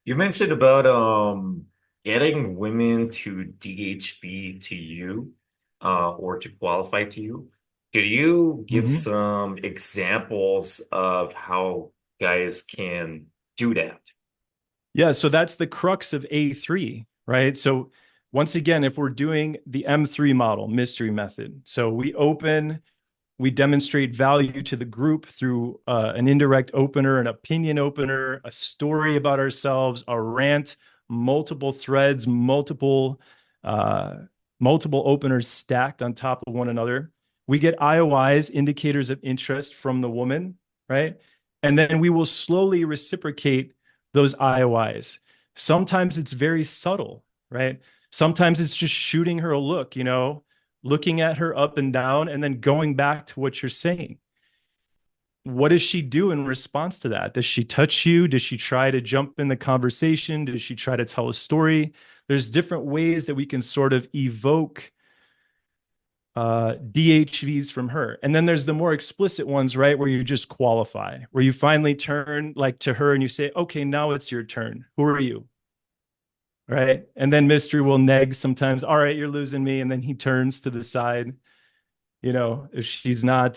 You mentioned about getting women to DHV to you or to qualify to you. Could you give Hmm. some examples of how guys can do that? Yeah, so that's the crux of A3, right? So once again, if we're doing the M3 model, mystery method, so we demonstrate value to the group through an indirect opener, an opinion opener, a story about ourselves, a rant, multiple threads, uh, multiple openers stacked on top of one another. We get IOIs, indicators of interest from the woman, right? And then we will slowly reciprocate those IOIs. Sometimes it's very subtle, right? Sometimes it's just shooting her a look, looking at her up and down, and then going back to what you're saying. What does she do in response to that? Does she touch you? Does she try to jump in the conversation? Does she try to tell a story? There's different ways that we can sort of evoke DHVs from her. And then there's the more explicit ones, right? Where you just qualify, where you finally turn like to her and you say, okay, now it's your turn. Who are you? Right. And then Mystery will neg sometimes, all right, you're losing me. And then he turns to the side, if she's not,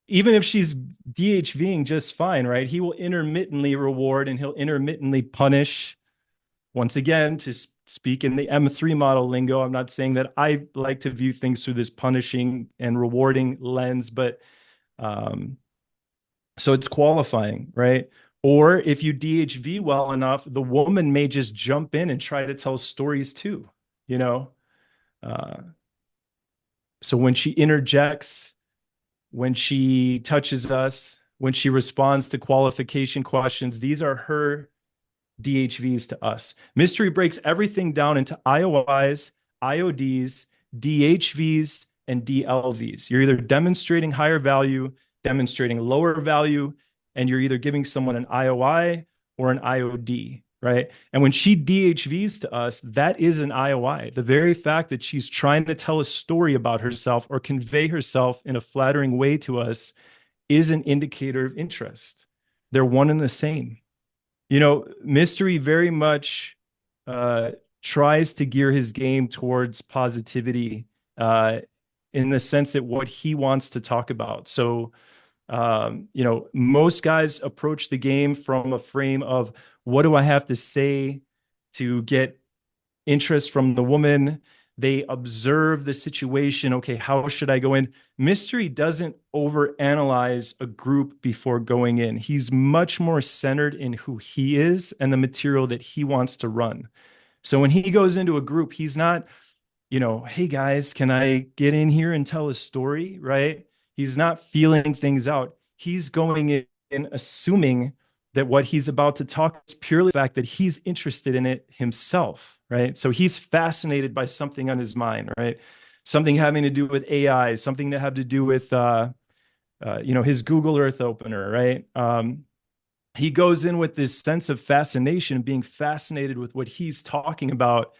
even if she's DHVing just fine, right? He will intermittently reward and he'll intermittently punish. Once again, to speak in the M3 model lingo, I'm not saying that I like to view things through this punishing and rewarding lens, but um, so it's qualifying, right? Or if you DHV well enough, the woman may just jump in and try to tell stories too, you know? Uh, so when she interjects, when she touches us, when she responds to qualification questions, these are her DHVs to us. Mystery breaks everything down into IOIs, IODs, DHVs, and DLVs. You're either demonstrating higher value, demonstrating lower value, and you're either giving someone an IOI or an IOD, right? And when she DHVs to us, that is an IOI. The very fact that she's trying to tell a story about herself or convey herself in a flattering way to us is an indicator of interest. They're one and the same. Mystery very much uh, tries to gear his game towards positivity uh, in the sense that what he wants to talk about. So, most guys approach the game from a frame of what do I have to say to get interest from the woman. They observe the situation. Okay, how should I go in? Mystery doesn't overanalyze a group before going in. He's much more centered in who he is and the material that he wants to run. So when he goes into a group, he's not, hey guys, can I get in here and tell a story? Right? He's not feeling things out. He's going in assuming that what he's about to talk is purely the fact that he's interested in it himself, right? So he's fascinated by something on his mind, right? Something having to do with AI, something to have to do with, his Google Earth opener, right? He goes in with this sense of fascination, being fascinated with what he's talking about,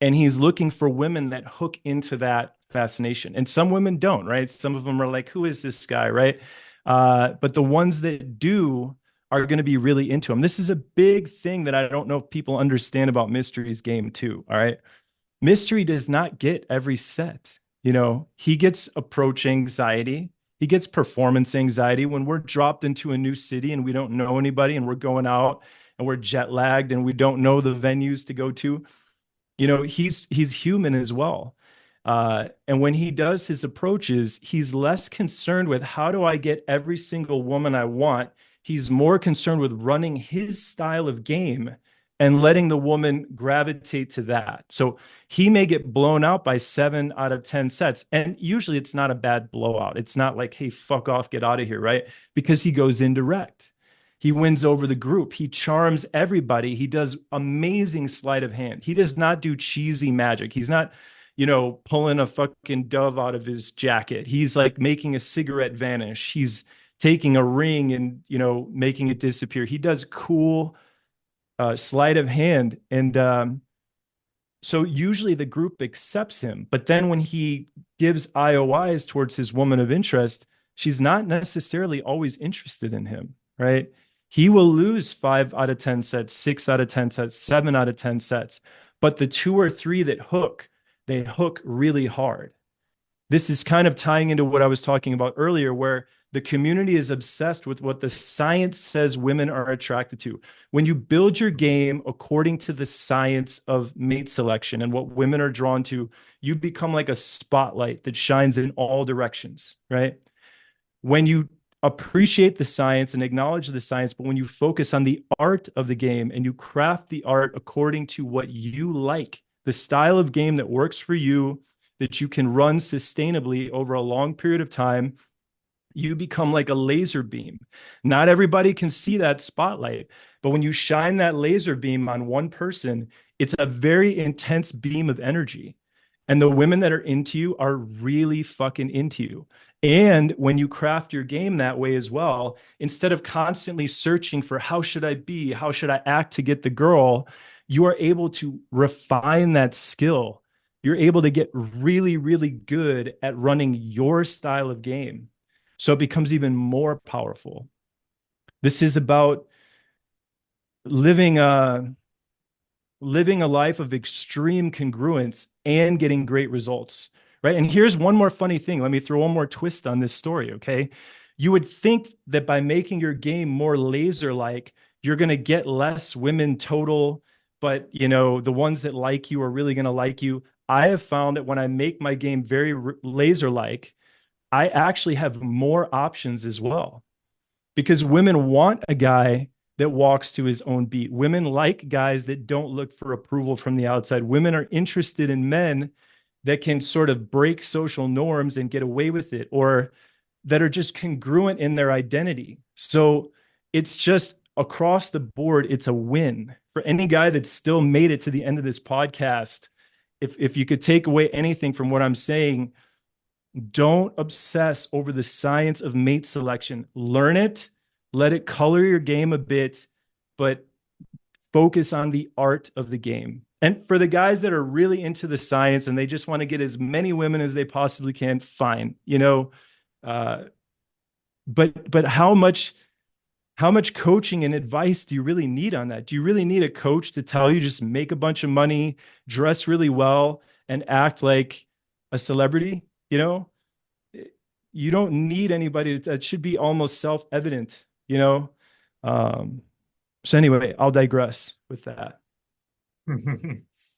and he's looking for women that hook into that fascination. And some women don't, right? Some of them are like, who is this guy, right? But the ones that do are going to be really into him. This is a big thing that I don't know if people understand about Mystery's game too. All right. Mystery does not get every set. He gets approach anxiety. He gets performance anxiety when we're dropped into a new city and we don't know anybody and we're going out and we're jet lagged and we don't know the venues to go to. He's human as well. And when he does his approaches, he's less concerned with how do I get every single woman I want. He's more concerned with running his style of game and letting the woman gravitate to that. So he may get blown out by 7 out of 10 sets. And usually it's not a bad blowout. It's not like, hey, fuck off, get out of here, right? Because he goes indirect. He wins over the group. He charms everybody. He does amazing sleight of hand. He does not do cheesy magic. He's not, pulling a fucking dove out of his jacket. He's like making a cigarette vanish. He's taking a ring and, making it disappear. He does cool sleight of hand. And so usually the group accepts him. But then when he gives IOIs towards his woman of interest, she's not necessarily always interested in him, right? He will lose 5 out of 10 sets, 6 out of 10 sets, 7 out of 10 sets. But the two or three that hook, they hook really hard. This is kind of tying into what I was talking about earlier, where the community is obsessed with what the science says women are attracted to. When you build your game according to the science of mate selection and what women are drawn to, you become like a spotlight that shines in all directions, right? When you appreciate the science and acknowledge the science, but when you focus on the art of the game and you craft the art according to what you like, the style of game that works for you, that you can run sustainably over a long period of time, you become like a laser beam. Not everybody can see that spotlight, but when you shine that laser beam on one person, it's a very intense beam of energy. And the women that are into you are really fucking into you. And when you craft your game that way as well, instead of constantly searching for how should I be, how should I act to get the girl, you are able to refine that skill. You're able to get really, really good at running your style of game. So it becomes even more powerful. This is about living living a life of extreme congruence and getting great results, right? And here's one more funny thing. Let me throw one more twist on this story, okay? You would think that by making your game more laser-like, you're going to get less women total, but you know, the ones that like you are really going to like you. I have found that when I make my game very laser-like, I actually have more options as well because women want a guy that walks to his own beat. Women like guys that don't look for approval from the outside. Women are interested in men that can sort of break social norms and get away with it, or that are just congruent in their identity. So it's just across the board, it's a win for any guy that's still made it to the end of this podcast. If you could take away anything from what I'm saying, don't obsess over the science of mate selection. Learn it, let it color your game a bit, but focus on the art of the game. And for the guys that are really into the science and they just want to get as many women as they possibly can, fine. You know, uh, but how much coaching and advice do you really need on that? Do you really need a coach to tell you just make a bunch of money, dress really well, and act like a celebrity? You know, you don't need anybody that should be almost self-evident, you know? Um, so anyway, I'll digress with that.